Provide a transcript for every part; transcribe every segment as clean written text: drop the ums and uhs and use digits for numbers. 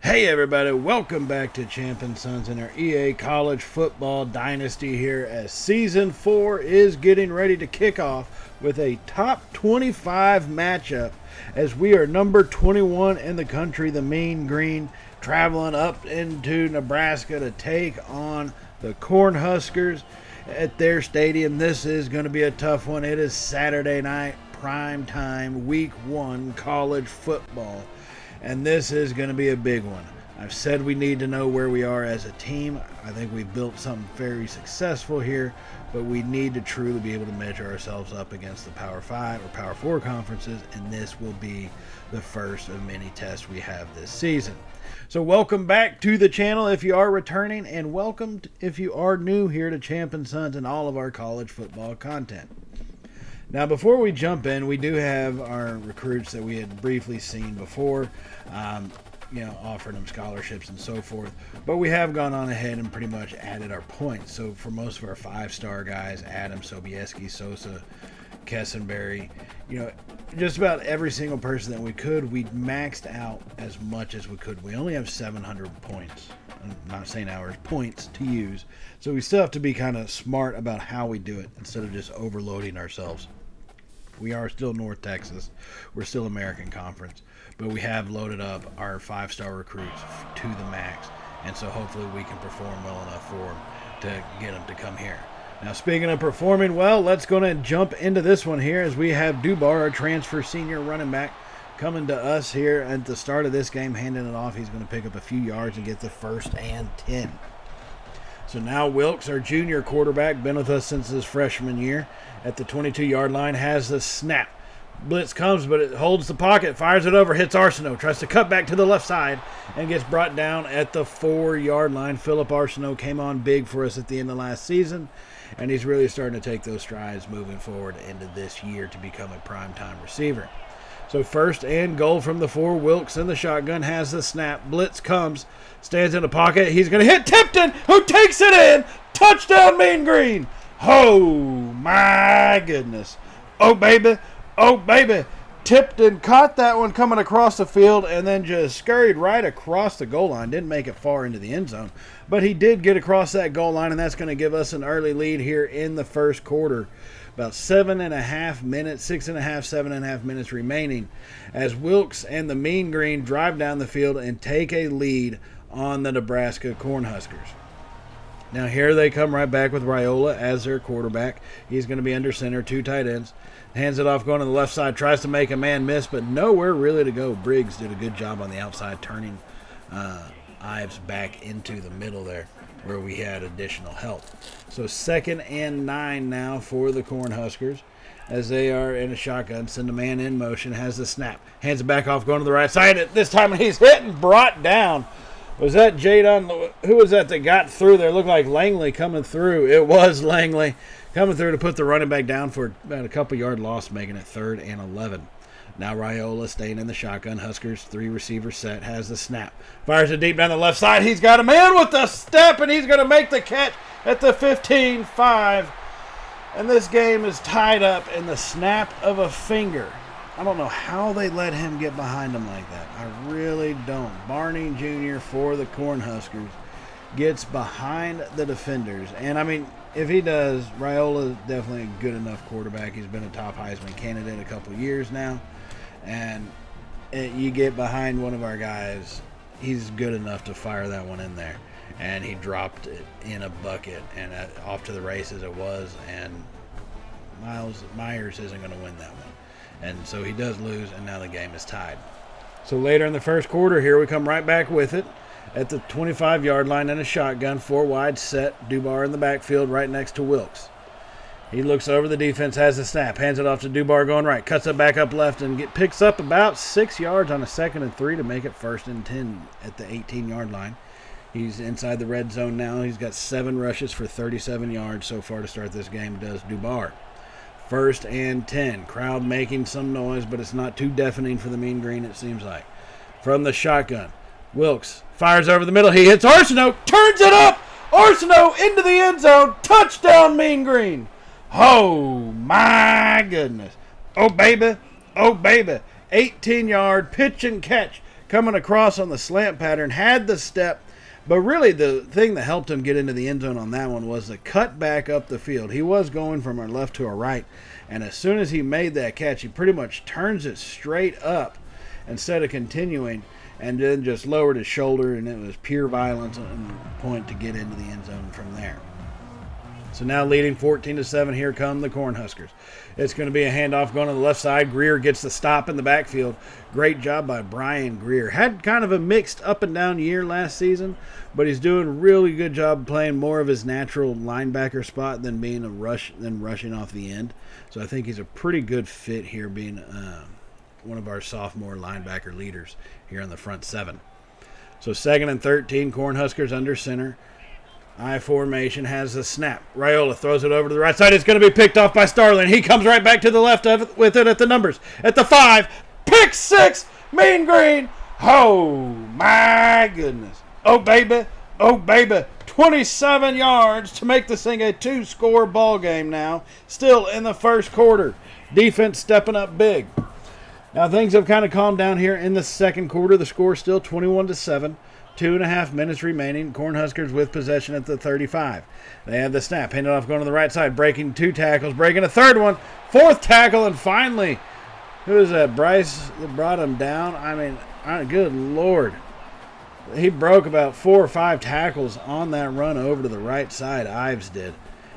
Hey everybody, welcome back to Champ & Sons in our EA College Football Dynasty here as Season 4 is getting ready to kick off with a top 25 matchup as we are number 21 in the country, the Mean Green, traveling up into Nebraska to take on the Cornhuskers at their stadium. This is going to be a tough one. It is Saturday night, prime time, week 1 college football. And this is going to be a big one. I've said we need to know where we are as a team. I think we've built something very successful here, but we need to truly be able to measure ourselves up against the Power 5 or Power 4 conferences, and this will be the first of many tests we have this season. So welcome back to the channel if you are returning, and welcome if you are new here to Champ & Sons and all of our college football content. Now, before we jump in, we do have our recruits that we had briefly seen before, offering them scholarships and so forth. But we have gone on ahead and pretty much added our points. So for most of our 5-star guys, Adam, Sobieski, Sosa, Kessenberry, just about every single person that we could, we maxed out as much as we could. We only have 700 points. I'm not saying hours, points to use. So we still have to be kind of smart about how we do it instead of just overloading ourselves. We are still North Texas. We're still American Conference. But we have loaded up our 5-star recruits to the max. And so hopefully we can perform well enough for them to get them to come here. Now, speaking of performing well, let's go ahead and jump into this one here as we have Dubar, our transfer senior running back, coming to us here at the start of this game, handing it off. He's going to pick up a few yards and get the 1st and 10. So now Wilkes, our junior quarterback, been with us since his freshman year, at the 22-yard line, has the snap. Blitz comes, but it holds the pocket, fires it over, hits Arsenault, tries to cut back to the left side, and gets brought down at the 4-yard line. Philip Arsenault came on big for us at the end of last season, and he's really starting to take those strides moving forward into this year to become a primetime receiver. So 1st and goal from the 4. Wilkes in the shotgun, has the snap. Blitz comes, stands in the pocket. He's going to hit Tipton, who takes it in. Touchdown, Mean Green. Oh, my goodness. Oh, baby. Oh, baby. Tipton caught that one coming across the field and then just scurried right across the goal line. Didn't make it far into the end zone, but he did get across that goal line, and that's going to give us an early lead here in the first quarter. About 7.5 minutes, 7.5 minutes remaining as Wilkes and the Mean Green drive down the field and take a lead on the Nebraska Cornhuskers. Now here they come right back with Raiola as their quarterback. He's going to be under center, 2 tight ends. Hands it off going to the left side, tries to make a man miss, but nowhere really to go. Briggs did a good job on the outside, turning Ives back into the middle there where we had additional help. So 2nd and 9 now for the Cornhuskers as they are in a shotgun. Send a man in motion, has the snap, hands it back off going to the right side. This time he's hit and brought down. Was that Jadon? Who was that got through there? It looked like Langley coming through. It was Langley coming through to put the running back down for about a couple-yard loss, making it 3rd and 11. Now Raiola staying in the shotgun. Huskers 3 receiver set, has the snap. Fires it deep down the left side. He's got a man with the step, and he's going to make the catch at the 15-5. And this game is tied up in the snap of a finger. I don't know how they let him get behind him like that. I really don't. Barney Jr. for the Cornhuskers gets behind the defenders. And, I mean, if he does, Raiola is definitely a good enough quarterback. He's been a top Heisman candidate a couple years now. And you get behind one of our guys, he's good enough to fire that one in there. And he dropped it in a bucket, and off to the races it was. And Miles Myers isn't going to win that one. And so he does lose, and now the game is tied. So later in the first quarter here, we come right back with it at the 25-yard line in a shotgun, 4 wide set. Dubar in the backfield right next to Wilkes. He looks over the defense, has the snap, hands it off to Dubar going right, cuts it back up left, and picks up about 6 yards on a 2nd and 3 to make it 1st and 10 at the 18-yard line. He's inside the red zone now. He's got 7 rushes for 37 yards so far to start this game, does Dubar. 1st and 10. Crowd making some noise, but it's not too deafening for the Mean Green, it seems like. From the shotgun, Wilkes fires over the middle. He hits Arsenault, turns it up. Arsenault into the end zone. Touchdown, Mean Green. Oh, my goodness. Oh, baby. Oh, baby. 18-yard pitch and catch. coming across on the slant pattern, had the step, but really the thing that helped him get into the end zone on that one was the cut back up the field. He was going from our left to our right, and as soon as he made that catch, he pretty much turns it straight up instead of continuing, and then just lowered his shoulder, and it was pure violence on the point to get into the end zone from there. So now leading 14-7, here come the Cornhuskers. It's going to be a handoff going to the left side. Greer gets the stop in the backfield. Great job by Brian Greer. Had kind of a mixed up and down year last season, but he's doing a really good job playing more of his natural linebacker spot than being rushing off the end. So I think he's a pretty good fit here, being one of our sophomore linebacker leaders here on the front seven. So 2nd and 13, Cornhuskers under center. I formation, has a snap. Raiola throws it over to the right side. It's going to be picked off by Starling. He comes right back to the left of it with it at the numbers. At the 5, pick 6, Mean Green. Oh, my goodness. Oh, baby. Oh, baby. 27 yards to make this thing a 2-score ball game now. Still in the first quarter. Defense stepping up big. Now things have kind of calmed down here in the second quarter. The score is still 21-7. 2.5 minutes remaining. Cornhuskers with possession at the 35. They have the snap. Handed off going to the right side. Breaking 2 tackles. Breaking a 3rd one. 4th tackle. And finally, who is that? Bryce that brought him down. I mean, good Lord. He broke about 4 or 5 tackles on that run over to the right side. Ives did.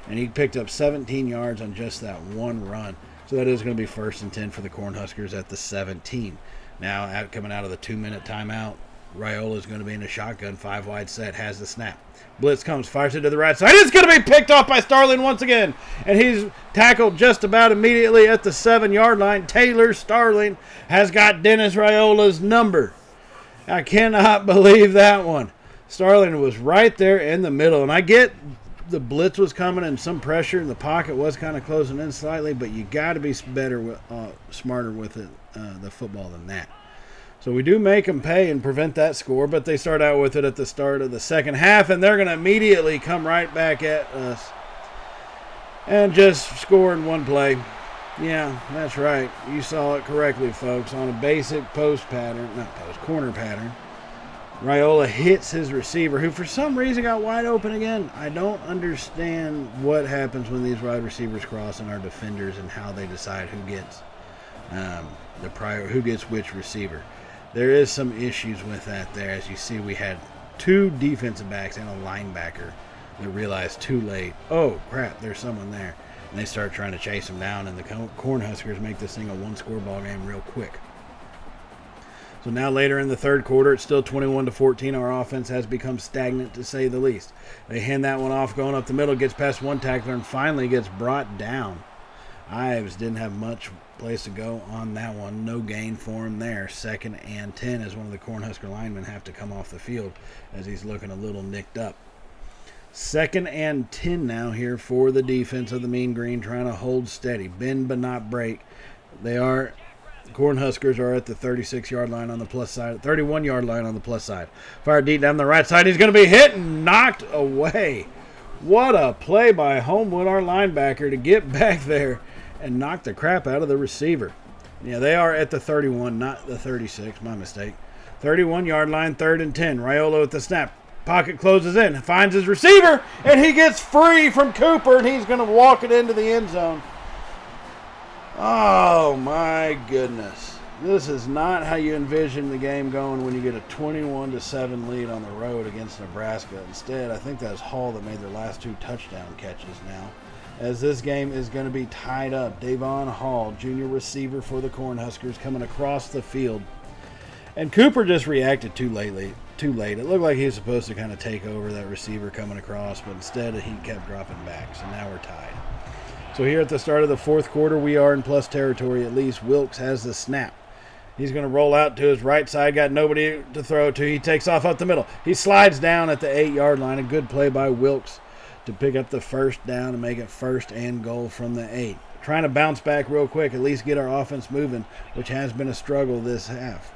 And he picked up 17 yards on just that one run. So that is going to be 1st and 10 for the Cornhuskers at the 17. Now, coming out of the 2-minute timeout, Raiola is going to be in a shotgun, 5 wide set, has the snap. Blitz comes, fires it to the right side. It's going to be picked off by Starling once again. And he's tackled just about immediately at the 7-yard line. Taylor Starling has got Dennis Raiola's number. I cannot believe that one. Starling was right there in the middle. And I get the blitz was coming and some pressure, and the pocket was kind of closing in slightly, but you got to be smarter with it, the football than that. So we do make them pay and prevent that score, but they start out with it at the start of the second half, and they're going to immediately come right back at us and just score in one play. Yeah, that's right. You saw it correctly, folks. On a basic corner pattern, Raiola hits his receiver, who for some reason got wide open again. I don't understand what happens when these wide receivers cross and our defenders and how they decide who gets which receiver. There is some issues with that there. As you see, we had 2 defensive backs and a linebacker that realized too late, oh, crap, there's someone there. And they start trying to chase him down, and the Cornhuskers make this thing a 1-score ball game real quick. So now later in the third quarter, it's still 21-14. Our offense has become stagnant, to say the least. They hand that one off going up the middle, gets past one tackler, and finally gets brought down. Ives didn't have much place to go on that one. No gain for him there. 2nd and 10 as one of the Cornhusker linemen have to come off the field as he's looking a little nicked up. 2nd and 10 now here for the defense of the Mean Green, trying to hold steady. Bend but not break. The Cornhuskers are at the 36-yard line on the plus side, 31-yard line on the plus side. Fired deep down the right side. He's going to be hit and knocked away. What a play by Homewood, our linebacker, to get back there and knock the crap out of the receiver. Yeah, they are at the 31, not the 36. My mistake. 31-yard line, 3rd and 10. Raiola with the snap. Pocket closes in. Finds his receiver, and he gets free from Cooper, and he's going to walk it into the end zone. Oh, my goodness. This is not how you envision the game going when you get a 21-7 lead on the road against Nebraska. Instead, I think that's Hall that made their last 2 touchdown catches now, as this game is going to be tied up. Davon Hall, junior receiver for the Cornhuskers, coming across the field. And Cooper just reacted too late. It looked like he was supposed to kind of take over that receiver coming across, but instead he kept dropping back. So now we're tied. So here at the start of the fourth quarter, we are in plus territory at least. Wilkes has the snap. He's going to roll out to his right side, got nobody to throw to. He takes off up the middle. He slides down at the 8-yard line. A good play by Wilkes to pick up the first down and make it 1st and goal from the 8. Trying to bounce back real quick, at least get our offense moving, which has been a struggle this half.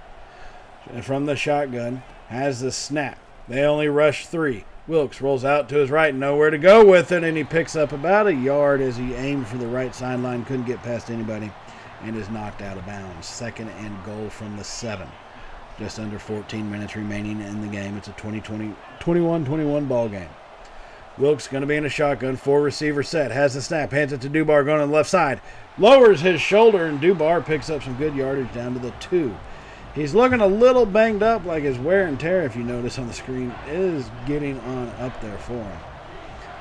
And from the shotgun, has the snap. They only rush 3. Wilkes rolls out to his right, nowhere to go with it, and he picks up about a yard as he aimed for the right sideline, couldn't get past anybody, and is knocked out of bounds. 2nd and goal from the 7. Just under 14 minutes remaining in the game. It's a 21-21 ball game. Wilkes going to be in a shotgun. 4 receiver set. Has the snap. Hands it to Dubar going on the left side. Lowers his shoulder, and Dubar picks up some good yardage down to the 2. He's looking a little banged up, like his wear and tear, if you notice on the screen, is getting on up there for him.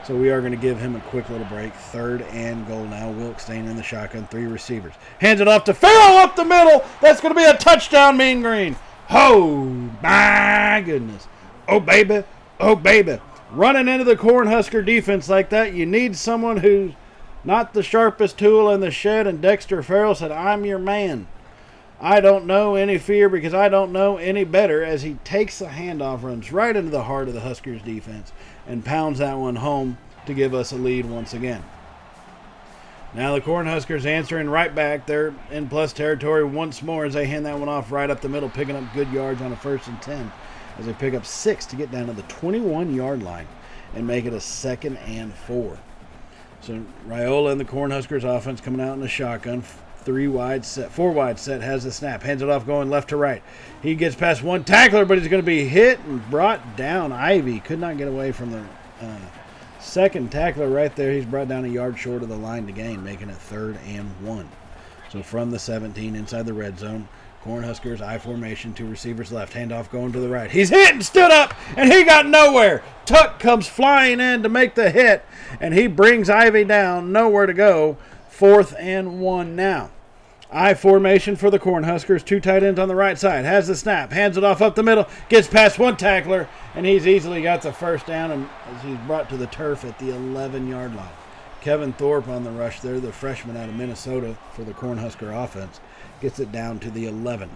So we are going to give him a quick little break. 3rd and goal now. Wilkes staying in the shotgun. 3 receivers. Hands it off to Farrell up the middle. That's going to be a touchdown, Mean Green. Oh, my goodness. Oh, baby. Oh, baby. Running into the Cornhusker defense like that, you need someone who's not the sharpest tool in the shed, and Dexter Farrell said, I'm your man. I don't know any fear because I don't know any better, as he takes the handoff, runs right into the heart of the Huskers defense, and pounds that one home to give us a lead once again. Now the Cornhuskers answering right back. They're in plus territory once more as they hand that one off right up the middle, picking up good yards on a 1st and 10 as they pick up 6 to get down to the 21-yard line and make it a 2nd and 4. So Raiola and the Cornhuskers offense coming out in the shotgun. 4 wide set, has the snap, hands it off going left to right. He gets past one tackler, but he's going to be hit and brought down. Ivy could not get away from the second tackler right there. He's brought down a yard short of the line to gain, making it 3rd and 1. So from the 17 inside the red zone, Cornhuskers I formation, 2 receivers left, handoff going to the right. He's hit and stood up, and he got nowhere. Tuck comes flying in to make the hit, and he brings Ivy down, nowhere to go. 4th and 1 now. I formation for the Cornhuskers. 2 tight ends on the right side. Has the snap. Hands it off up the middle. Gets past one tackler. And he's easily got the first down as he's brought to the turf at the 11-yard line. Kevin Thorpe on the rush there, the freshman out of Minnesota for the Cornhusker offense, gets it down to the 11.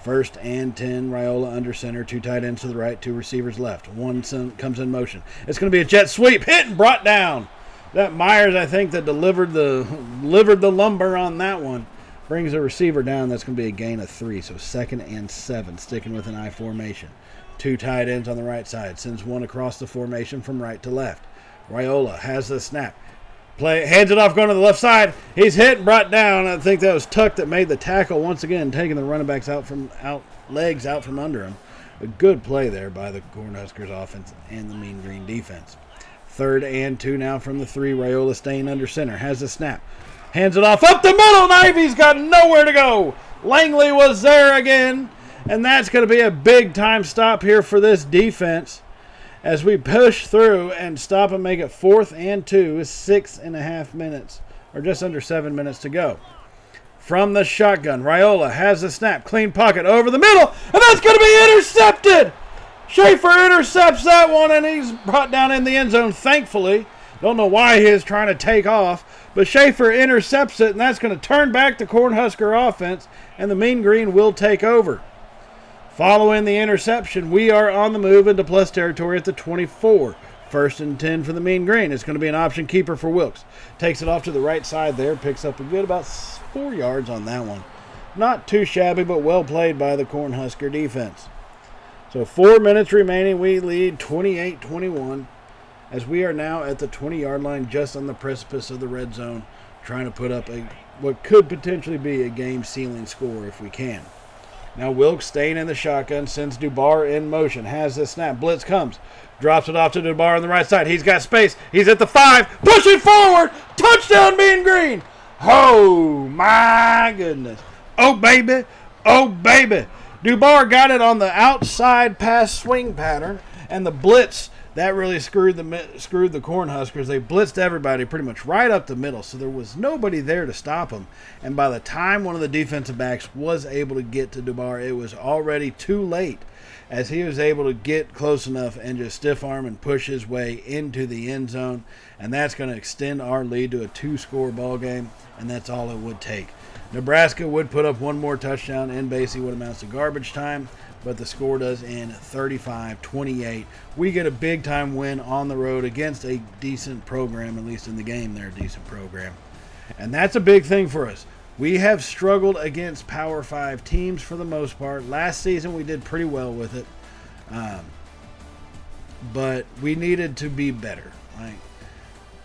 1st and 10. Raiola under center. 2 tight ends to the right. 2 receivers left. One comes in motion. It's going to be a jet sweep. Hit and brought down. That Myers, I think, that delivered the lumber on that one. Brings the receiver down. That's going to be a gain of 3. So 2nd and 7, sticking with an I formation. 2 tight ends on the right side. Sends one across the formation from right to left. Raiola has the snap. Hands it off going to the left side. He's hit and brought down. I think that was Tuck that made the tackle once again, taking the running backs legs out from under him. A good play there by the Cornhuskers offense and the Mean Green defense. 3rd and 2 now from the 3. Raiola staying under center. Has the snap. Hands it off up the middle, and Ivy's got nowhere to go. Langley was there again, and that's going to be a big-time stop here for this defense as we push through and stop and make it 4th and 2 with 6.5 minutes, or just under 7 minutes to go. From the shotgun, Raiola has the snap. Clean pocket over the middle, and that's going to be intercepted. Schaefer intercepts that one, and he's brought down in the end zone, thankfully. Don't know why he is trying to take off, but Schaefer intercepts it, and that's going to turn back the Cornhusker offense, and the Mean Green will take over. Following the interception, we are on the move into plus territory at the 24. 1st and 10 for the Mean Green. It's going to be an option keeper for Wilkes. Takes it off to the right side there, picks up a good about 4 yards on that one. Not too shabby, but well played by the Cornhusker defense. So 4 minutes remaining, we lead 28-21. As we are now at the 20-yard line, just on the precipice of the red zone, trying to put up what could potentially be a game-sealing score if we can. Now Wilkes staying in the shotgun, sends Dubar in motion, has the snap, blitz comes, drops it off to Dubar on the right side. He's got space, he's at the 5, pushing forward, touchdown Mean Green. Oh my goodness. Oh baby, oh baby. Dubar got it on the outside pass swing pattern, and the blitz, that really screwed the Cornhuskers. They blitzed everybody pretty much right up the middle, so there was nobody there to stop them. And by the time one of the defensive backs was able to get to Dubar, it was already too late, as he was able to get close enough and just stiff arm and push his way into the end zone. And that's going to extend our lead to a 2-score ball game, and that's all it would take. Nebraska would put up one more touchdown in basically what amounts to garbage time, but the score does end 35-28. We get a big-time win on the road against a decent program, at least in the game they're a decent program. And that's a big thing for us. We have struggled against Power 5 teams for the most part. Last season we did pretty well with it, but we needed to be better. Like,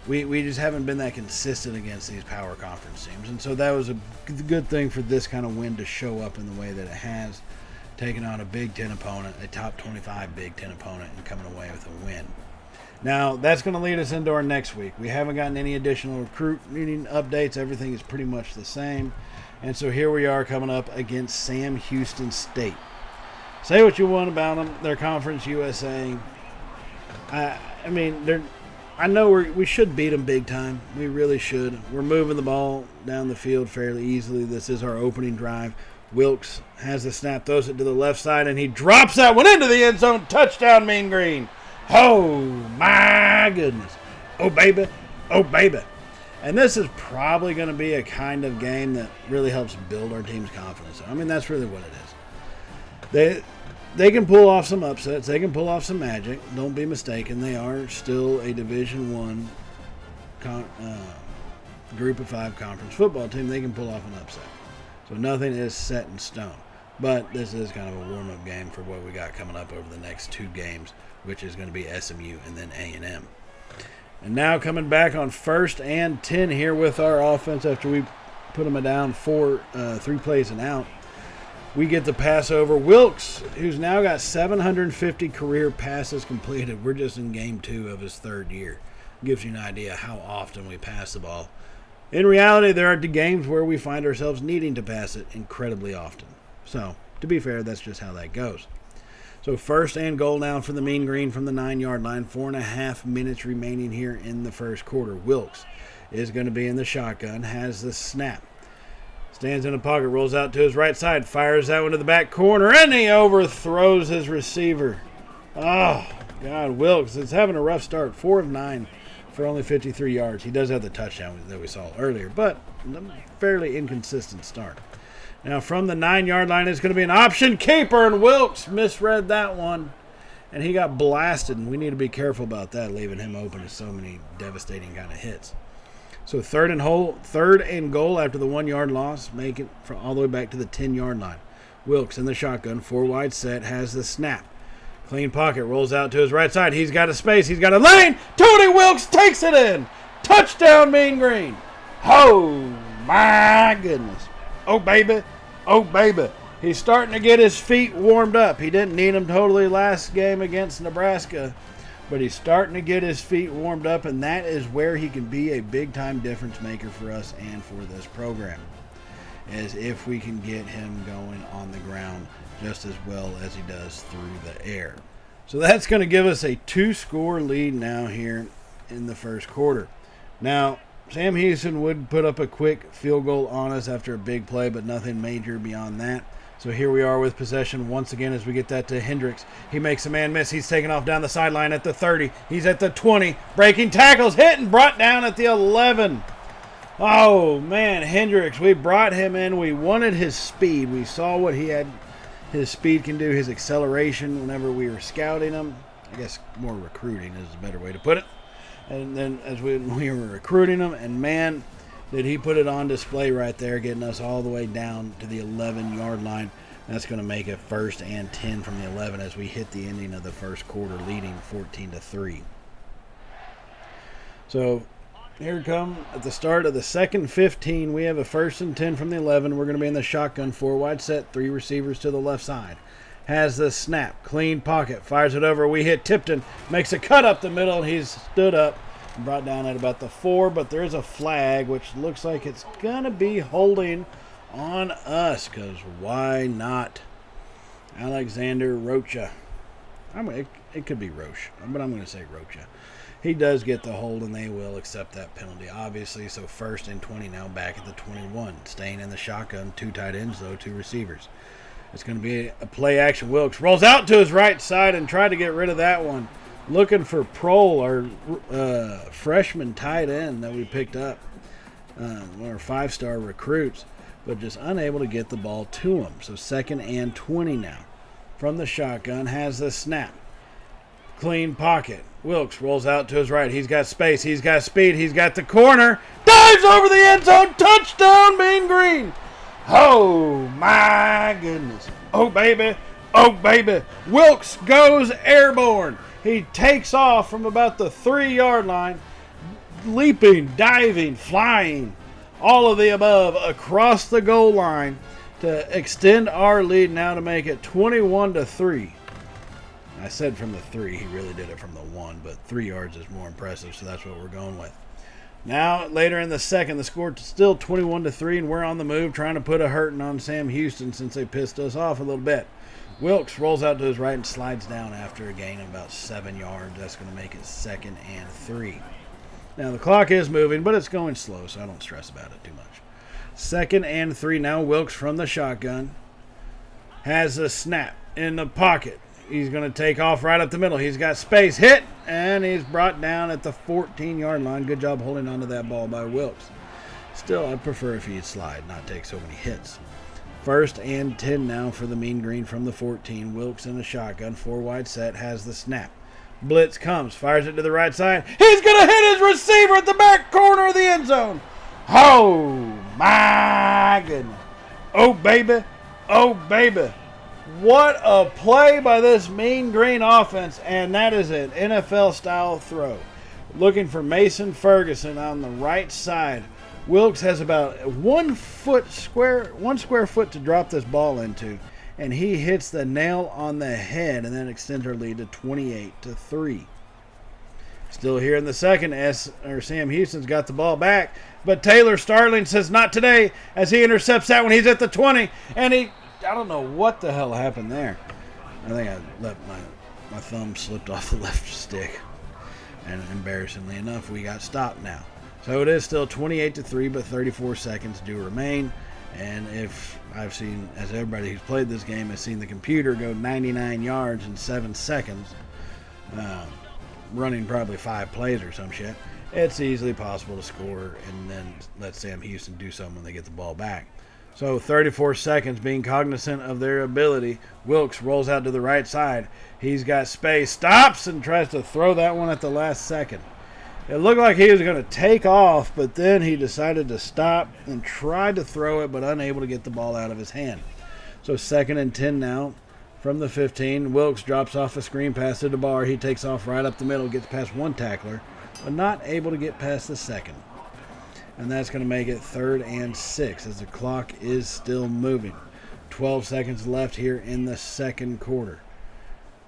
we just haven't been that consistent against these power conference teams. And so that was a good thing for this kind of win to show up in the way that it has. taking on a Big Ten opponent, a top 25 Big Ten opponent, and coming away with a win. Now, that's going to lead us into our next week. We haven't gotten any additional recruiting updates. Everything is pretty much the same. And so here we are coming up against Sam Houston State. Say what you want about them. They're Conference USA. I know we should beat them big time. We really should. We're moving the ball down the field fairly easily. This is our opening drive. Wilkes has the snap, throws it to the left side, and he drops that one into the end zone. Touchdown, Mean Green. Oh, my goodness. Oh, baby. Oh, baby. And this is probably going to be a kind of game that really helps build our team's confidence. I mean, that's really what it is. They can pull off some upsets. They can pull off some magic. Don't be mistaken. They are still a Division I Group of 5 conference football team. They can pull off an upset. So nothing is set in stone. But this is kind of a warm-up game for what we got coming up over the next 2 games, which is going to be SMU and then A&M. And now coming back on 1st and 10 here with our offense after we put them down 3 plays and out. We get the pass over. Wilkes, who's now got 750 career passes completed. We're just in game 2 of his 3rd year. Gives you an idea how often we pass the ball. In reality, there are games where we find ourselves needing to pass it incredibly often. So, to be fair, that's just how that goes. So 1st and goal now for the Mean Green from the 9-yard line. 4.5 minutes remaining here in the first quarter. Wilkes is going to be in the shotgun, has the snap. Stands in the pocket, rolls out to his right side, fires that one to the back corner, and he overthrows his receiver. Oh, God, Wilkes is having a rough start. 4 of 9 for only 53 yards. He does have the touchdown that we saw earlier, but a fairly inconsistent start. Now from the 9-yard line, it's going to be an option keeper, and Wilkes misread that one, and he got blasted, and we need to be careful about that, leaving him open to so many devastating kind of hits. So 3rd and goal after the 1-yard loss, make it all the way back to the 10-yard line. Wilkes in the shotgun, 4 wide set, has the snap. Clean pocket, rolls out to his right side. He's got a space, he's got a lane. Tony Wilkes takes it in. Touchdown, Mean Green. Oh, my goodness. Oh, baby. Oh, baby. He's starting to get his feet warmed up. He didn't need them totally last game against Nebraska, but he's starting to get his feet warmed up, and that is where he can be a big-time difference maker for us and for this program, as if we can get him going on the ground just as well as he does through the air. So that's going to give us a 2-score lead now here in the first quarter. Now, Sam Houston would put up a quick field goal on us after a big play, but nothing major beyond that. So here we are with possession once again as we get that to Hendricks. He makes a man miss. He's taken off down the sideline at the 30. He's at the 20. Breaking tackles, hit and brought down at the 11. Oh, man, Hendricks, we brought him in. We wanted his speed. We saw what his speed can do, his acceleration whenever we were scouting him. I guess more recruiting is a better way to put it. And then as we were recruiting him, and man, did he put it on display right there, getting us all the way down to the 11-yard line. That's going to make it 1st and 10 from the 11 as we hit the ending of the first quarter, leading 14-3. So here come at the start of the second 15. We have a 1st and 10 from the 11. We're going to be in the shotgun, 4 wide set, 3 receivers to the left side. Has the snap, clean pocket, fires it over. We hit Tipton, makes a cut up the middle, and he's stood up. Brought down at about the 4, but there is a flag, which looks like it's going to be holding on us, because why not? Alexander Rocha. It could be Roche, but I'm going to say Rocha. He does get the hold, and they will accept that penalty, obviously. So 1st and 20 now back at the 21. Staying in the shotgun, 2 tight ends, though, 2 receivers. It's going to be a play action. Wilkes rolls out to his right side and tried to get rid of that one. Looking for Prohl, our freshman tight end that we picked up, one of our 5-star recruits, but just unable to get the ball to him. So 2nd and 20 now. From the shotgun, has the snap. Clean pocket. Wilkes rolls out to his right. He's got space. He's got speed. He's got the corner. Dives over the end zone. Touchdown, Mean Green. Oh, my goodness. Oh, baby. Oh, baby. Wilkes goes airborne. He takes off from about the 3-yard line, leaping, diving, flying, all of the above across the goal line. to extend our lead now to make it 21-3. I said from the 3. He really did it from the 1, but 3 yards is more impressive, so that's what we're going with. Now, later in the second, the score is still 21-3, and we're on the move trying to put a hurting on Sam Houston since they pissed us off a little bit. Wilkes rolls out to his right and slides down after a gain of about 7 yards. That's going to make it 2nd and 3. Now, the clock is moving, but it's going slow, so I don't stress about it too much. 2nd and 3 now. Wilkes from the shotgun has a snap in the pocket. He's going to take off right up the middle. He's got space. Hit, and he's brought down at the 14-yard line. Good job holding onto that ball by Wilkes. Still, I'd prefer if he'd slide, not take so many hits. 1st and 10 now for the Mean Green from the 14. Wilkes in the shotgun. 4-wide set. Has the snap. Blitz comes. Fires it to the right side. He's going to hit his receiver at the back corner of the end zone. Oh, my goodness. Oh, baby. Oh, baby. What a play by this Mean Green offense, and that is an NFL-style throw. Looking for Mason Ferguson on the right side. Wilkes has about 1 square foot to drop this ball into, and he hits the nail on the head, and then extends our lead to 28-3. Still here in the second, Sam Houston's got the ball back, but Taylor Starling says not today as he intercepts that one. He's at the 20, and I don't know what the hell happened there. I think I let my thumb slipped off the left stick. And embarrassingly enough, we got stopped now. So it is still 28-3, but 34 seconds do remain. And if I've seen, as everybody who's played this game has seen the computer go 99 yards in 7 seconds, running probably 5 plays or some shit, it's easily possible to score and then let Sam Houston do something when they get the ball back. So 34 seconds, being cognizant of their ability, Wilkes rolls out to the right side. He's got space, stops, and tries to throw that one at the last second. It looked like he was going to take off, but then he decided to stop and tried to throw it, but unable to get the ball out of his hand. So 2nd and 10 now from the 15. Wilkes drops off a screen pass to DeBar. He takes off right up the middle, gets past one tackler, but not able to get past the second. And that's going to make it 3rd and 6 as the clock is still moving. 12 seconds left here in the second quarter.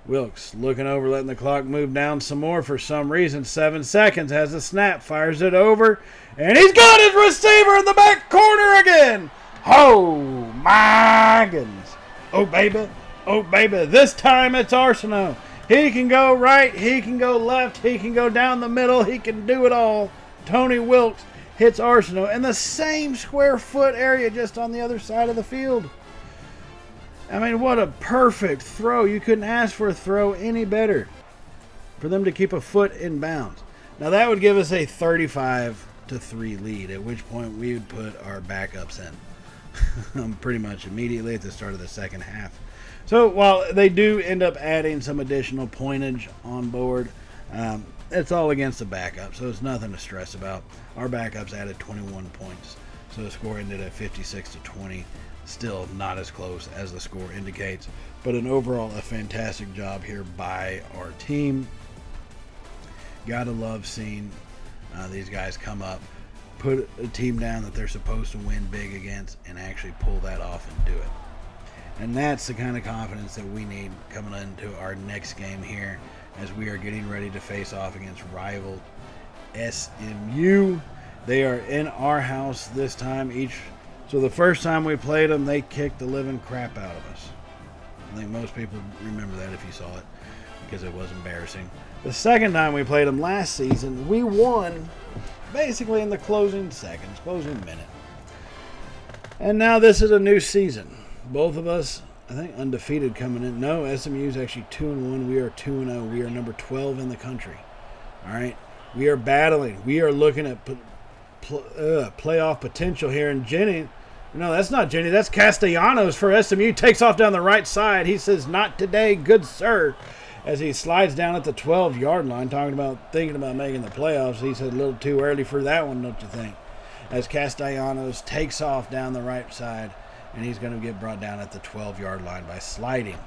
Wilkes looking over, letting the clock move down some more for some reason. 7 seconds, has a snap, fires it over, and he's got his receiver in the back corner again. Oh, my goodness. Oh, baby. Oh, baby. This time it's Arsenault. He can go right, he can go left, he can go down the middle, he can do it all. Tony Wilkes hits Arsenault in the same square foot area just on the other side of the field. I mean, what a perfect throw. You couldn't ask for a throw any better for them to keep a foot in bounds. Now that would give us a 35-3 lead, at which point we would put our backups in pretty much immediately at the start of the second half. So while they do end up adding some additional pointage on board, it's all against the backup, so it's nothing to stress about. Our backups added 21 points, so the score ended at 56-20. Still not as close as the score indicates, but overall a fantastic job here by our team. Gotta love seeing these guys come up, put a team down that they're supposed to win big against, and actually pull that off and do it. And that's the kind of confidence that we need coming into our next game here, as we are getting ready to face off against rival SMU. They are in our house this time. So the first time we played them, they kicked the living crap out of us. I think most people remember that if you saw it, because it was embarrassing. The second time we played them last season, we won basically in the closing seconds, closing minute. And now this is a new season. Both of us, I think, undefeated coming in. No, SMU is actually 2-1. We are 2-0. We are number 12 in the country. All right? We are battling. We are looking at playoff potential here. And Jenny, no, that's not Jenny. That's Castellanos for SMU. Takes off down the right side. He says, "Not today, good sir," as he slides down at the 12-yard line, thinking about making the playoffs. He said, a little too early for that one, don't you think? As Castellanos takes off down the right side, and he's going to get brought down at the 12-yard line by sliding.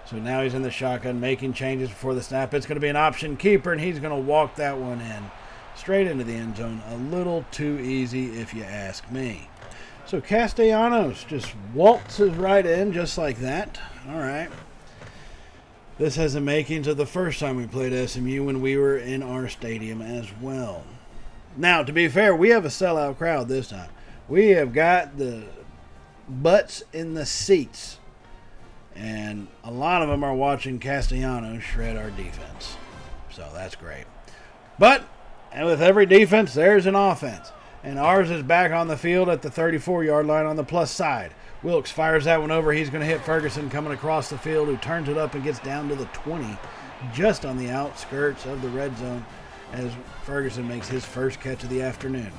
So now he's in the shotgun, making changes before the snap. It's going to be an option keeper, and he's going to walk that one in straight into the end zone. A little too easy, if you ask me. So Castellanos just waltzes right in just like that. All right. This has the makings of the first time we played SMU when we were in our stadium as well. Now, to be fair, we have a sellout crowd this time. We have got the butts in the seats. And a lot of them are watching Castellanos shred our defense. So that's great. But and with every defense, there's an offense. And ours is back on the field at the 34-yard line on the plus side. Wilkes fires that one over. He's going to hit Ferguson coming across the field, who turns it up and gets down to the 20, just on the outskirts of the red zone, as Ferguson makes his first catch of the afternoon.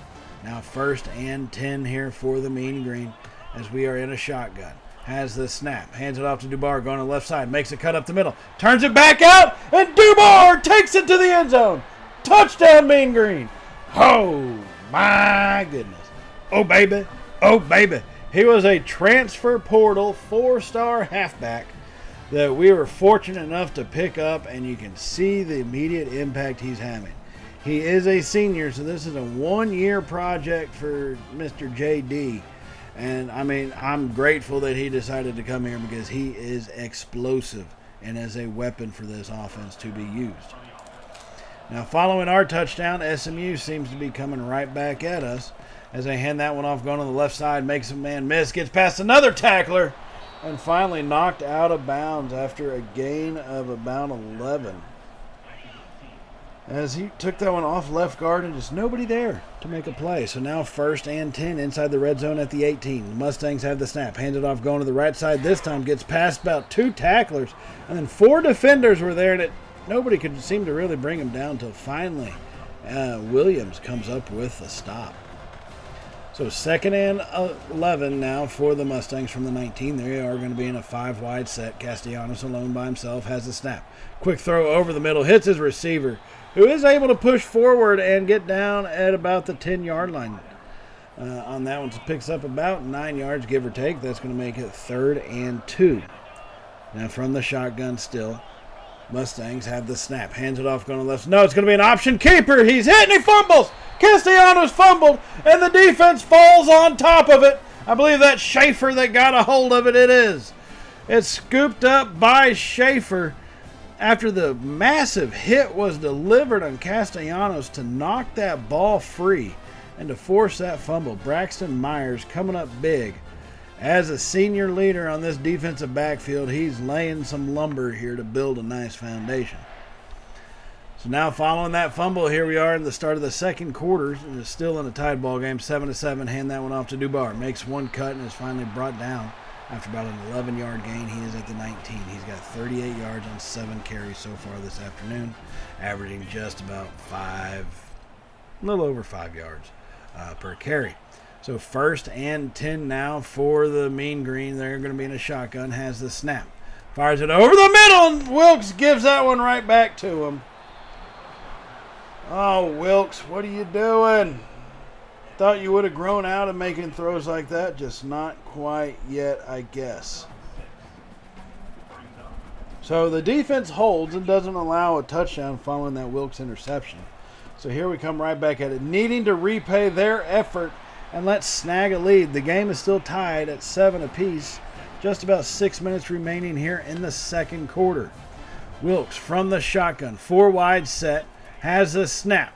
Now 1st and 10 here for the Mean Green as we are in a shotgun. Has the snap, hands it off to Dubar, going to the left side, makes a cut up the middle, turns it back out, and Dubar takes it to the end zone. Touchdown, Mean Green. Oh, my goodness. Oh, baby. Oh, baby. He was a transfer portal 4-star halfback that we were fortunate enough to pick up, and you can see the immediate impact he's having. He is a senior, so this is a 1-year project for Mr. JD. And, I mean, I'm grateful that he decided to come here because he is explosive and is a weapon for this offense to be used. Now, following our touchdown, SMU seems to be coming right back at us as they hand that one off, going on the left side, makes a man miss, gets past another tackler, and finally knocked out of bounds after a gain of about 11. As he took that one off left guard and just nobody there to make a play. So now 1st and 10 inside the red zone at the 18. The Mustangs have the snap. Hands it off going to the right side. This time gets past about 2 tacklers. And then 4 defenders were there, and nobody could seem to really bring him down until finally Williams comes up with a stop. So 2nd and 11 now for the Mustangs from the 19. They are going to be in a 5-wide set. Castellanos alone by himself has the snap. Quick throw over the middle. Hits his receiver, who is able to push forward and get down at about the 10-yard line. On that one, it picks up about 9 yards, give or take. That's going to make it 3rd and 2. Now from the shotgun still, Mustangs have the snap. Hands it off going to the left. No, it's going to be an option keeper. He's hit and he fumbles. Castellanos fumbled, and the defense falls on top of it. I believe that's Schaefer that got a hold of it. It is. It's scooped up by Schaefer after the massive hit was delivered on Castellanos to knock that ball free and to force that fumble. Braxton Myers coming up big. As a senior leader on this defensive backfield, he's laying some lumber here to build a nice foundation. So now following that fumble, here we are in the start of the second quarter. It's still in a tied ball game, 7-7. Hand that one off to Dubar. Makes one cut and is finally brought down after about an 11-yard gain. He is at the 19. He's got 38 yards on 7 carries so far this afternoon, averaging just about a little over 5 yards per carry. So 1st and 10 now for the Mean Green. They're going to be in a shotgun. Has the snap. Fires it over the middle, and Wilkes gives that one right back to him. Oh, Wilkes, what are you doing? Thought you would have grown out of making throws like that. Just not quite yet, I guess. So the defense holds and doesn't allow a touchdown following that Wilkes interception. So here we come right back at it, needing to repay their effort and let's snag a lead. The game is still tied at 7 apiece. Just about 6 minutes remaining here in the second quarter. Wilkes from the shotgun, 4-wide set, has the snap.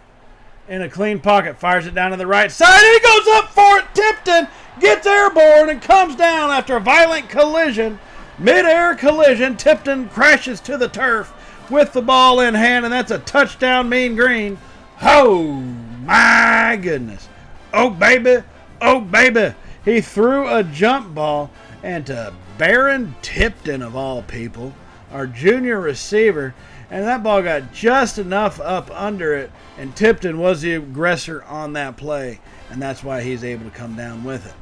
In a clean pocket, fires it down to the right side, and he goes up for it. Tipton gets airborne and comes down after a violent collision. Mid-air collision, Tipton crashes to the turf with the ball in hand, and that's a touchdown, Mean Green. Oh, my goodness. Oh, baby. Oh, baby. He threw a jump ball, and to Baron Tipton, of all people, our junior receiver, and that ball got just enough up under it, and Tipton was the aggressor on that play, and that's why he's able to come down with it.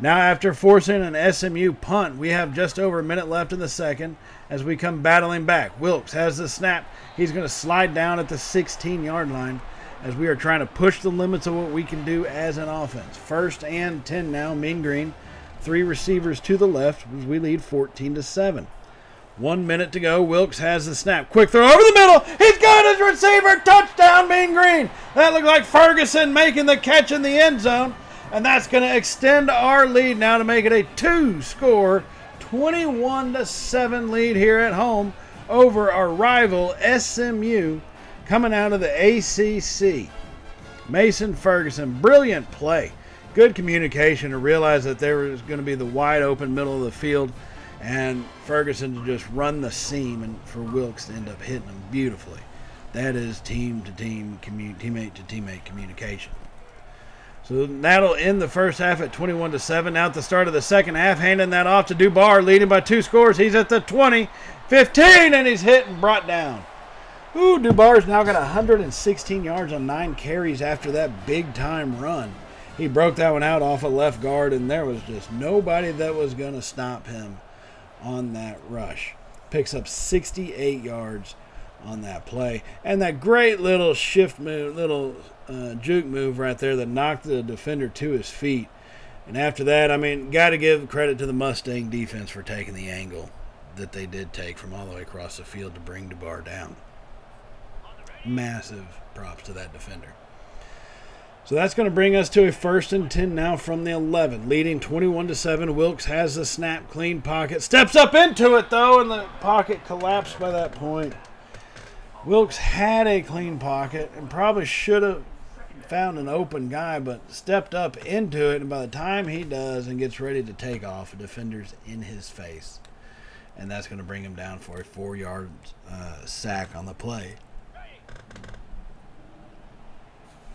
Now, after forcing an SMU punt, we have just over a minute left in the second as we come battling back. Wilkes has the snap. He's going to slide down at the 16-yard line as we are trying to push the limits of what we can do as an offense. 1st and 10 now, Mean Green. 3 receivers to the left as we lead 14-7. 1 minute to go. Wilkes has the snap. Quick throw over the middle. He's got his receiver. Touchdown, Mean Green. That looked like Ferguson making the catch in the end zone And that's going to extend our lead now to make it a 2-score, 21-7 lead here at home over our rival SMU coming out of the ACC. Mason Ferguson, brilliant play. Good communication to realize that there was going to be the wide open middle of the field, and Ferguson to just run the seam and for Wilkes to end up hitting him beautifully. That is team-to-team, teammate-to-teammate communication. So that'll end the first half at 21-7. Now at the start of the second half, handing that off to Dubar, leading by 2 scores. He's at the 20, 15, and he's hit and brought down. Ooh, Dubar's now got 116 yards on 9 carries after that big-time run. He broke that one out off a left guard, and there was just nobody that was going to stop him on that rush. Picks up 68 yards on that play. And that great little shift move, juke move right there that knocked the defender to his feet. And after that, I mean, got to give credit to the Mustang defense for taking the angle that they did take from all the way across the field to bring Dubar down. Massive props to that defender. So that's going to bring us to a 1st and 10 now from the 11, leading 21-7. Wilkes has the snap, clean pocket, steps up into it though, and the pocket collapsed by that point. Wilkes had a clean pocket and probably should have found an open guy, but stepped up into it, and by the time he does and gets ready to take off, a defender's in his face. And that's going to bring him down for a 4-yard sack on the play.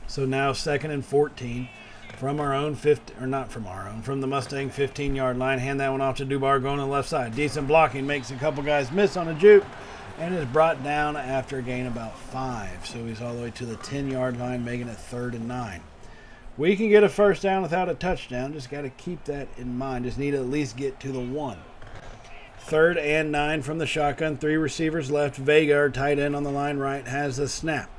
So now 2nd and 14 from our own from the Mustang 15-yard line. Hand that one off to Dubar going to the left side. Decent blocking, makes a couple guys miss on a juke, and is brought down after a gain about 5. So he's all the way to the 10-yard line, making it 3rd and 9. We can get a first down without a touchdown. Just got to keep that in mind. Just need to at least get to the 1. 3rd and 9 from the shotgun. 3 receivers left. Vega, our tight end on the line right, has the snap.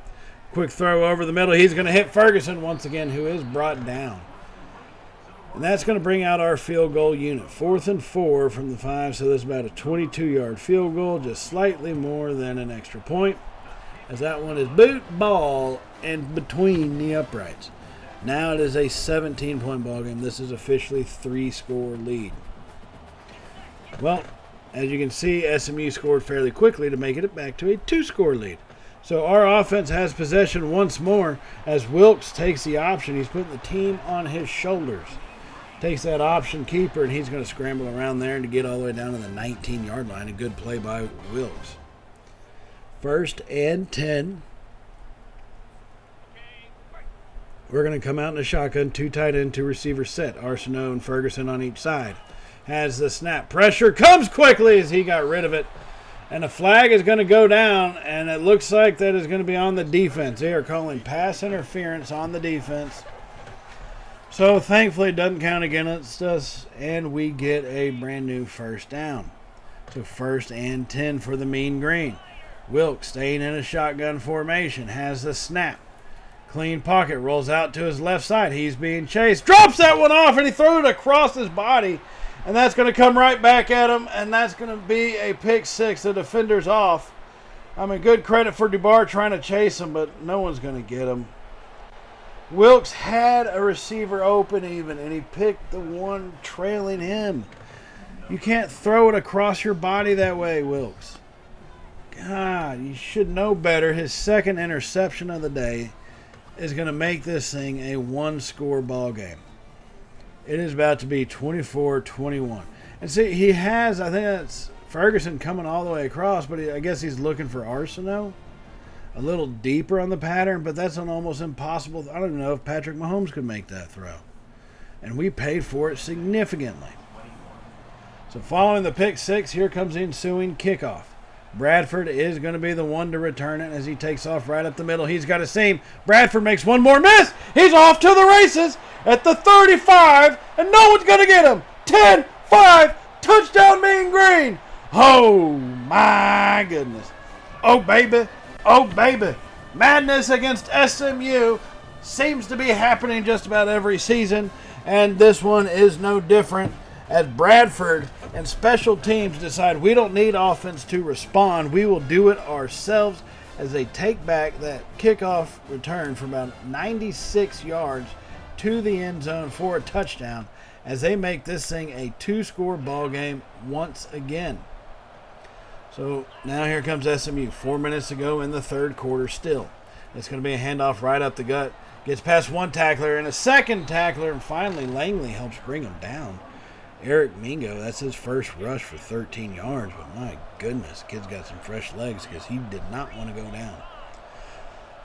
Quick throw over the middle. He's going to hit Ferguson once again, who is brought down. And that's going to bring out our field goal unit. 4th and 4 from the 5, so that's about a 22-yard field goal, just slightly more than an extra point, as that one is boot ball and between the uprights. Now it is a 17-point ball game. This is officially 3-score lead. Well, as you can see, SMU scored fairly quickly to make it back to a 2-score lead. So our offense has possession once more as Wilkes takes the option. He's putting the team on his shoulders. Takes that option keeper, and he's going to scramble around there to get all the way down to the 19-yard line. A good play by Wilkes. 1st and 10. We're going to come out in a shotgun. 2 tight end, 2 receiver set. Arsenault and Ferguson on each side. Has the snap. Pressure comes quickly as he got rid of it. And a flag is going to go down, and it looks like that is going to be on the defense. They are calling pass interference on the defense. So thankfully it doesn't count against us, and we get a brand new first down. So 1st and 10 for the Mean Green. Wilkes staying in a shotgun formation, has the snap. Clean pocket, rolls out to his left side. He's being chased. Drops that one off, and he threw it across his body. And that's going to come right back at him, and that's going to be a pick 6. The defender's off. I mean, good credit for Dubar trying to chase him, but no one's going to get him. Wilkes had a receiver open even, and he picked the one trailing him. You can't throw it across your body that way, Wilkes. God, you should know better. His 2nd interception of the day is going to make this thing a 1-score ball game. It is about to be 24-21. And see, he has, I think that's Ferguson coming all the way across, but I guess he's looking for Arsenault. A little deeper on the pattern, but that's an almost impossible. I don't even know if Patrick Mahomes could make that throw. And we paid for it significantly. So following the pick 6, here comes the ensuing kickoff. Bradford is going to be the one to return it as he takes off right up the middle. He's got a seam. Bradford makes one more miss. He's off to the races at the 35, and no one's going to get him. 10-5, touchdown Mean Green. Oh, my goodness. Oh, baby. Oh, baby. Madness against SMU seems to be happening just about every season, and this one is no different. As Bradford and special teams decide we don't need offense to respond, we will do it ourselves as they take back that kickoff return from about 96 yards to the end zone for a touchdown as they make this thing a 2-score ball game once again. So now here comes SMU. 4 minutes to go in the third quarter still. It's going to be a handoff right up the gut. Gets past one tackler and a second tackler, and finally Langley helps bring him down. Eric Mingo, that's his first rush for 13 yards, but my goodness, the kid's got some fresh legs because he did not want to go down.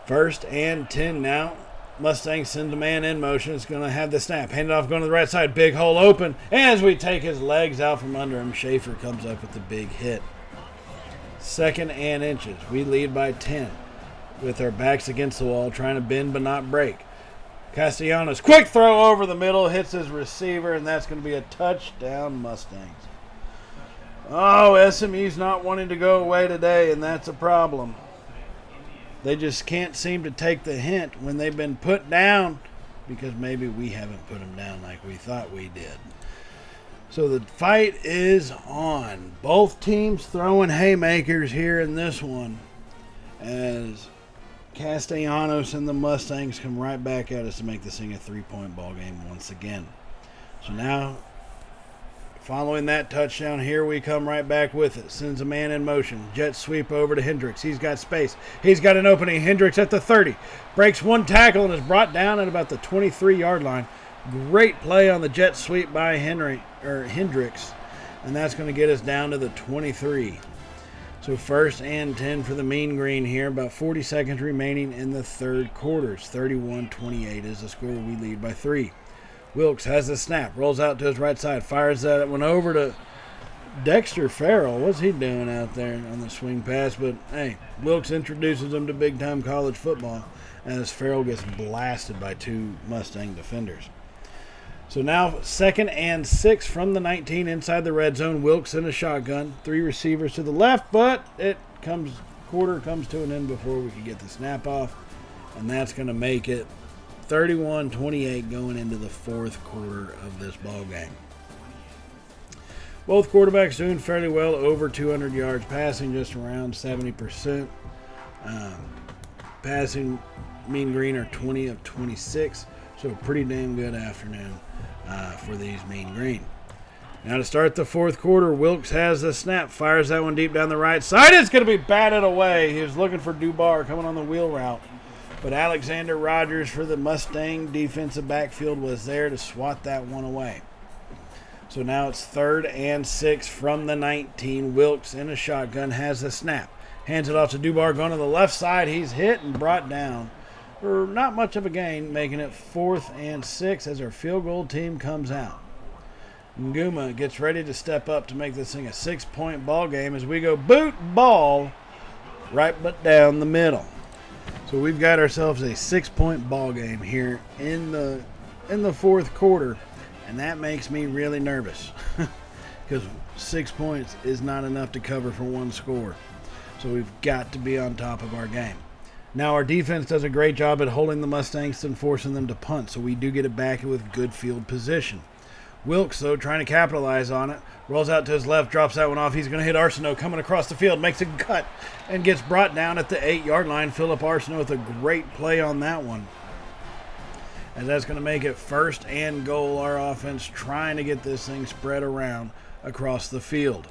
1st and 10 now. Mustang sends a man in motion. It's going to have the snap. Hand it off, going to the right side. Big hole open. As we take his legs out from under him, Schaefer comes up with the big hit. 2nd and inches. We lead by 10 with our backs against the wall, trying to bend but not break. Castellanos, quick throw over the middle, hits his receiver, and that's going to be a touchdown, Mustangs. Oh, SMU's not wanting to go away today, and that's a problem. They just can't seem to take the hint when they've been put down because maybe we haven't put them down like we thought we did. So the fight is on. Both teams throwing haymakers here in this one as Castellanos and the Mustangs come right back at us to make this thing a 3-point ball game once again. So now, following that touchdown, here we come right back with it. Sends a man in motion. Jet sweep over to Hendricks. He's got space. He's got an opening. Hendricks at the 30. Breaks one tackle and is brought down at about the 23-yard line. Great play on the jet sweep by Hendricks. And that's going to get us down to the 23. So 1st and 10 for the Mean Green here. About 40 seconds remaining in the third quarter. 31-28 is the score. We lead by 3. Wilkes has the snap. Rolls out to his right side. Fires that one over to Dexter Farrell. What's he doing out there on the swing pass? But, hey, Wilkes introduces him to big-time college football as Farrell gets blasted by 2 Mustang defenders. So now 2nd and 6 from the 19 inside the red zone. Wilkes in a shotgun. 3 receivers to the left, but quarter comes to an end before we can get the snap off. And that's going to make it 31-28 going into the fourth quarter of this ball game. Both quarterbacks doing fairly well, over 200 yards passing, just around 70%. Passing, Mean Green are 20 of 26, so a pretty damn good afternoon for these Mean Green. Now to start the fourth quarter, Wilkes has the snap, fires that one deep down the right side. It's going to be batted away. He was looking for Dubar coming on the wheel route. But Alexander Rogers for the Mustang defensive backfield was there to swat that one away. So now it's 3rd and 6 from the 19. Wilkes in a shotgun has the snap. Hands it off to Dubar going to the left side. He's hit and brought down for not much of a gain, making it 4th and 6 as our field goal team comes out. Nguma gets ready to step up to make this thing a 6-point ball game as we go boot ball right but down the middle. So we've got ourselves a 6-point ball game here in the fourth quarter, and that makes me really nervous because 6 points is not enough to cover for one score. So we've got to be on top of our game. Now our defense does a great job at holding the Mustangs and forcing them to punt, so we do get it back with good field position. Wilkes, though, trying to capitalize on it, rolls out to his left, drops that one off. He's going to hit Arsenault coming across the field, makes a cut, and gets brought down at the 8-yard line. Philip Arsenault with a great play on that one. And that's going to make it 1st and goal. Our offense trying to get this thing spread around across the field.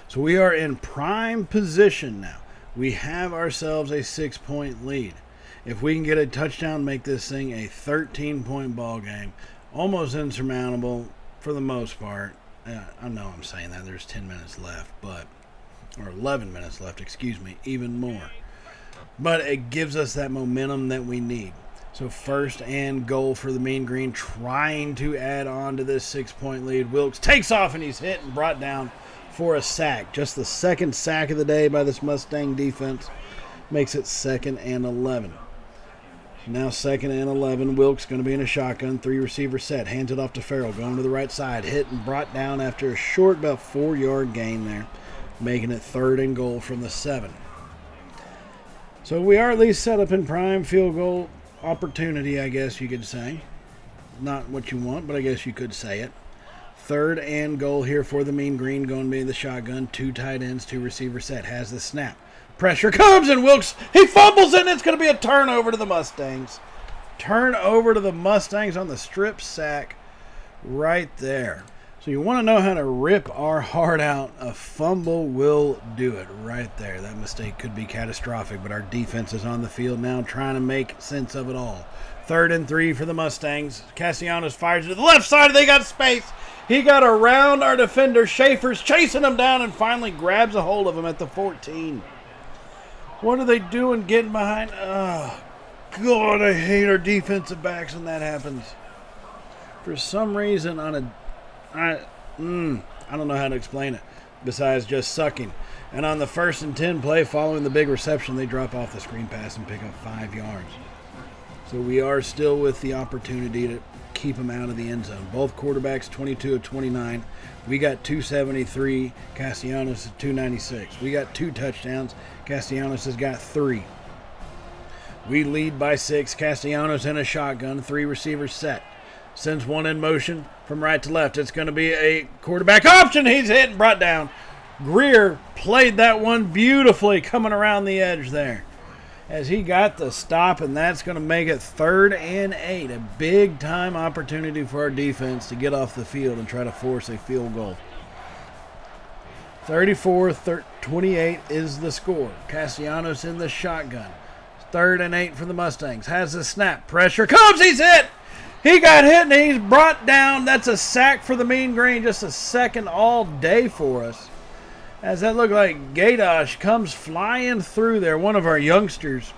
So we are in prime position now. We have ourselves a 6-point lead. If we can get a touchdown, make this thing a 13-point ball game, almost insurmountable for the most part. I know I'm saying that. There's 10 minutes left, or 11 minutes left, even more. But it gives us that momentum that we need. So 1st and goal for the Mean Green, trying to add on to this 6-point lead. Wilkes takes off and he's hit and brought down for a sack. Just the second sack of the day by this Mustang defense makes it 2nd and 11. Now 2nd and 11. Wilkes going to be in a shotgun. 3 receiver set. Hands it off to Farrell. Going to the right side. Hit and brought down after a short, about 4-yard gain there. Making it 3rd and goal from the 7. So we are at least set up in prime field goal opportunity, I guess you could say. Not what you want, but I guess you could say it. 3rd and goal here for the Mean Green. Going to be in the shotgun. 2 tight ends, 2 receiver set. Has the snap. Pressure comes and Wilkes, he fumbles it and it's going to be a turnover to the Mustangs. turn over to the Mustangs on the strip sack right there. So you want to know how to rip our heart out. A fumble will do it right there. That mistake could be catastrophic, but our defense is on the field now trying to make sense of it all. 3rd and 3 for the Mustangs. Castellanos fires to the left side. They got space. He got around our defender. Schaefer's chasing him down and finally grabs a hold of him at the 14. What are they doing getting behind? Oh, God, I hate our defensive backs when that happens. For some reason, I don't know how to explain it besides just sucking. And on the 1st and 10 play following the big reception, they drop off the screen pass and pick up 5 yards. So we are still with the opportunity to keep them out of the end zone. Both quarterbacks 22 of 29. We got 273. Castellanos is 296. We got 2 touchdowns. Castellanos has got 3. We lead by 6. Castellanos in a shotgun. 3 receivers set. Sends one in motion from right to left. It's going to be a quarterback option. He's hit and brought down. Greer played that one beautifully coming around the edge there as he got the stop, and that's going to make it 3rd and 8. A big-time opportunity for our defense to get off the field and try to force a field goal. 34-28 is the score. Castellanos in the shotgun. 3rd and 8 for the Mustangs. Has the snap. Pressure comes. He's hit. He got hit and he's brought down. That's a sack for the Mean Green. Just a second all day for us. As that looked like Gadosh comes flying through there. One of our youngsters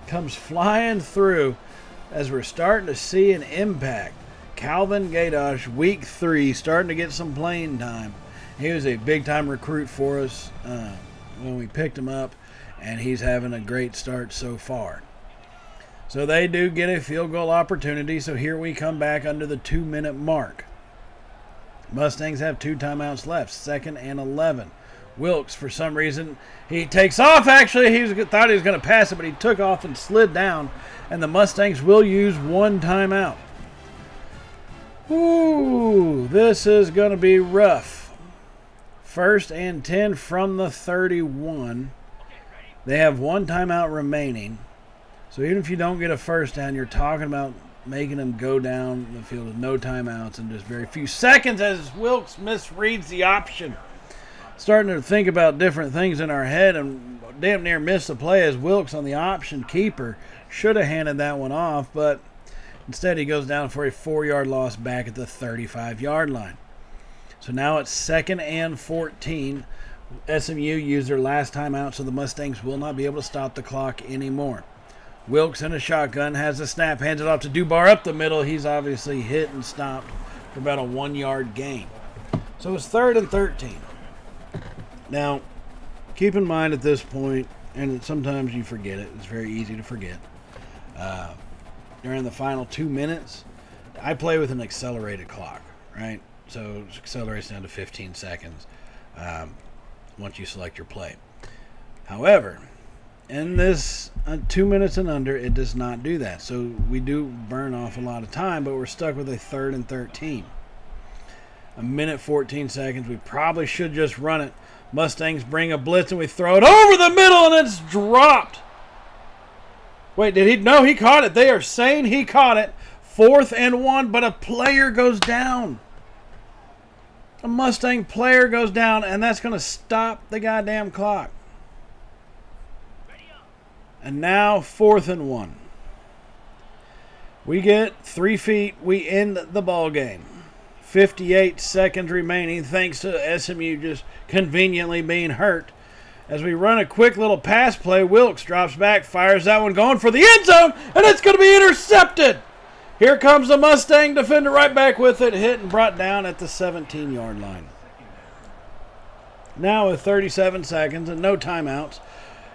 comes flying through as we're starting to see an impact. Calvin Gadosh, week 3, starting to get some playing time. He was a big-time recruit for us when we picked him up, and he's having a great start so far. So they do get a field goal opportunity, so here we come back under the 2-minute mark. Mustangs have 2 timeouts left, 2nd and 11. Wilkes, for some reason, he takes off. Actually, thought he was going to pass it, but he took off and slid down, and the Mustangs will use 1 timeout. Ooh, this is going to be rough. 1st and 10 from the 31. They have 1 timeout remaining. So even if you don't get a first down, you're talking about making them go down the field with no timeouts and just very few seconds as Wilkes misreads the option. Starting to think about different things in our head and damn near missed the play as Wilkes on the option keeper should have handed that one off, but instead he goes down for a 4-yard loss back at the 35-yard line. So now it's 2nd and 14. SMU used their last timeout, so the Mustangs will not be able to stop the clock anymore. Wilkes in a shotgun, has a snap, hands it off to Dubar up the middle. He's obviously hit and stopped for about a 1-yard gain. So it's 3rd and 13. Now, keep in mind at this point, and sometimes you forget it, it's very easy to forget. During the final 2 minutes, I play with an accelerated clock, right? So it accelerates down to 15 seconds once you select your play. However, in this 2 minutes and under, it does not do that. So we do burn off a lot of time, but we're stuck with a 3rd and 13. 1 minute, 14 seconds. We probably should just run it. Mustangs bring a blitz and we throw it over the middle and it's dropped. Wait, did he? No, he caught it. They are saying he caught it. 4th and 1, but a player goes down. A Mustang player goes down, and that's going to stop the goddamn clock. And now 4th and 1. We get 3 feet. We end the ball game. 58 seconds remaining thanks to SMU just conveniently being hurt. As we run a quick little pass play, Wilkes drops back, fires that one going for the end zone, and it's going to be intercepted. Here comes the Mustang defender right back with it, hit and brought down at the 17-yard line. Now with 37 seconds and no timeouts,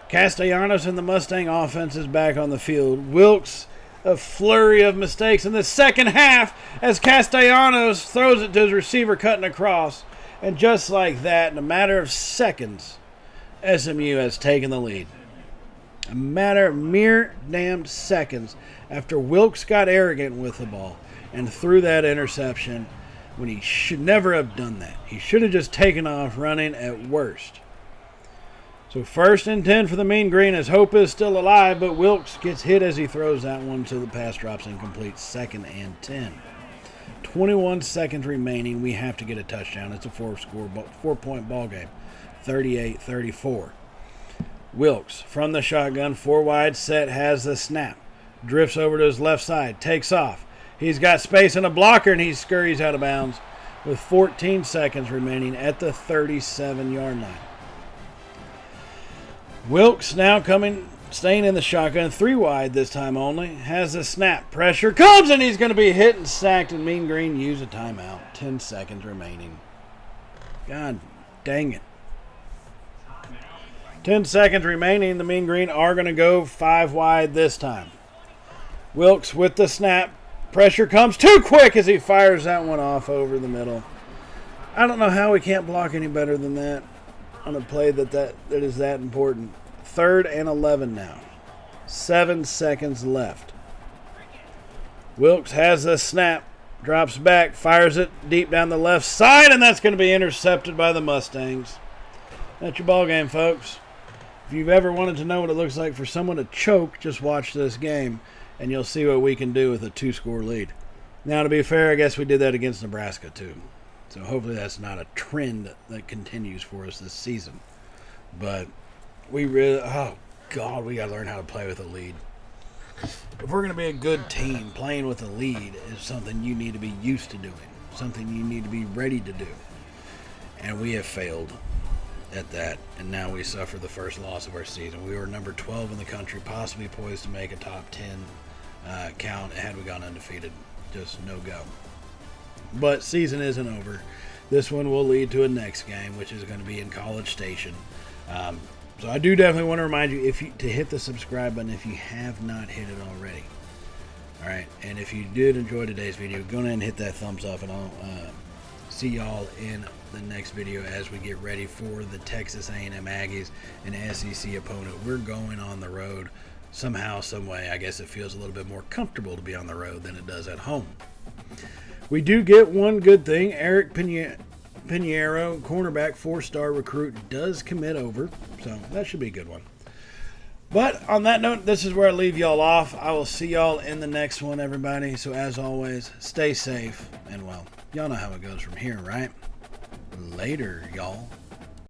Castellanos and the Mustang offense is back on the field. Wilkes, a flurry of mistakes in the second half as Castellanos throws it to his receiver cutting across. And just like that, in a matter of seconds, SMU has taken the lead. A matter of mere damn seconds after Wilkes got arrogant with the ball and threw that interception when he should never have done that. He should have just taken off running at worst. So 1st and 10 for the Mean Green as hope is still alive, but Wilkes gets hit as he throws that one to the pass drops incomplete. 2nd and 10. 21 seconds remaining. We have to get a touchdown. It's a 4-point ball game. 38-34. Wilkes from the shotgun, 4 wide set, has the snap. Drifts over to his left side, takes off. He's got space and a blocker, and he scurries out of bounds with 14 seconds remaining at the 37-yard line. Wilkes now staying in the shotgun, 3 wide this time only, has the snap. Pressure comes, and he's going to be hit and sacked, and Mean Green use a timeout. 10 seconds remaining. God dang it. 10 seconds remaining. The Mean Green are going to go 5 wide this time. Wilkes with the snap. Pressure comes too quick as he fires that one off over the middle. I don't know how we can't block any better than that on a play that is that important. 3rd and 11 now. 7 seconds left. Wilkes has the snap. Drops back. Fires it deep down the left side, and that's going to be intercepted by the Mustangs. That's your ball game, folks. If you've ever wanted to know what it looks like for someone to choke, just watch this game, and you'll see what we can do with a 2-score lead. Now, to be fair, I guess we did that against Nebraska, too. So hopefully that's not a trend that continues for us this season. But we really, oh, God, we got to learn how to play with a lead. If we're going to be a good team, playing with a lead is something you need to be used to doing, something you need to be ready to do. And we have failed at that, and now we suffer the first loss of our season. We were number 12 in the country, possibly poised to make a top 10 count had we gone undefeated. Just no go. But season isn't over. This one will lead to a next game, which is going to be in College Station. So I do definitely want to remind you to hit the subscribe button if you have not hit it already. All right, and if you did enjoy today's video, go ahead and hit that thumbs up, and I'll see y'all in the next video as we get ready for the Texas A&M Aggies, an SEC opponent. We're going on the road somehow, some way. I guess it feels a little bit more comfortable to be on the road than it does at home. We do get one good thing. Eric Pinheiro, cornerback, 4-star recruit, does commit over, so that should be a good one. But on that note, this is where I leave y'all off. I will see y'all in the next one, everybody. So as always, stay safe, and well, y'all know how it goes from here, right? Later, y'all.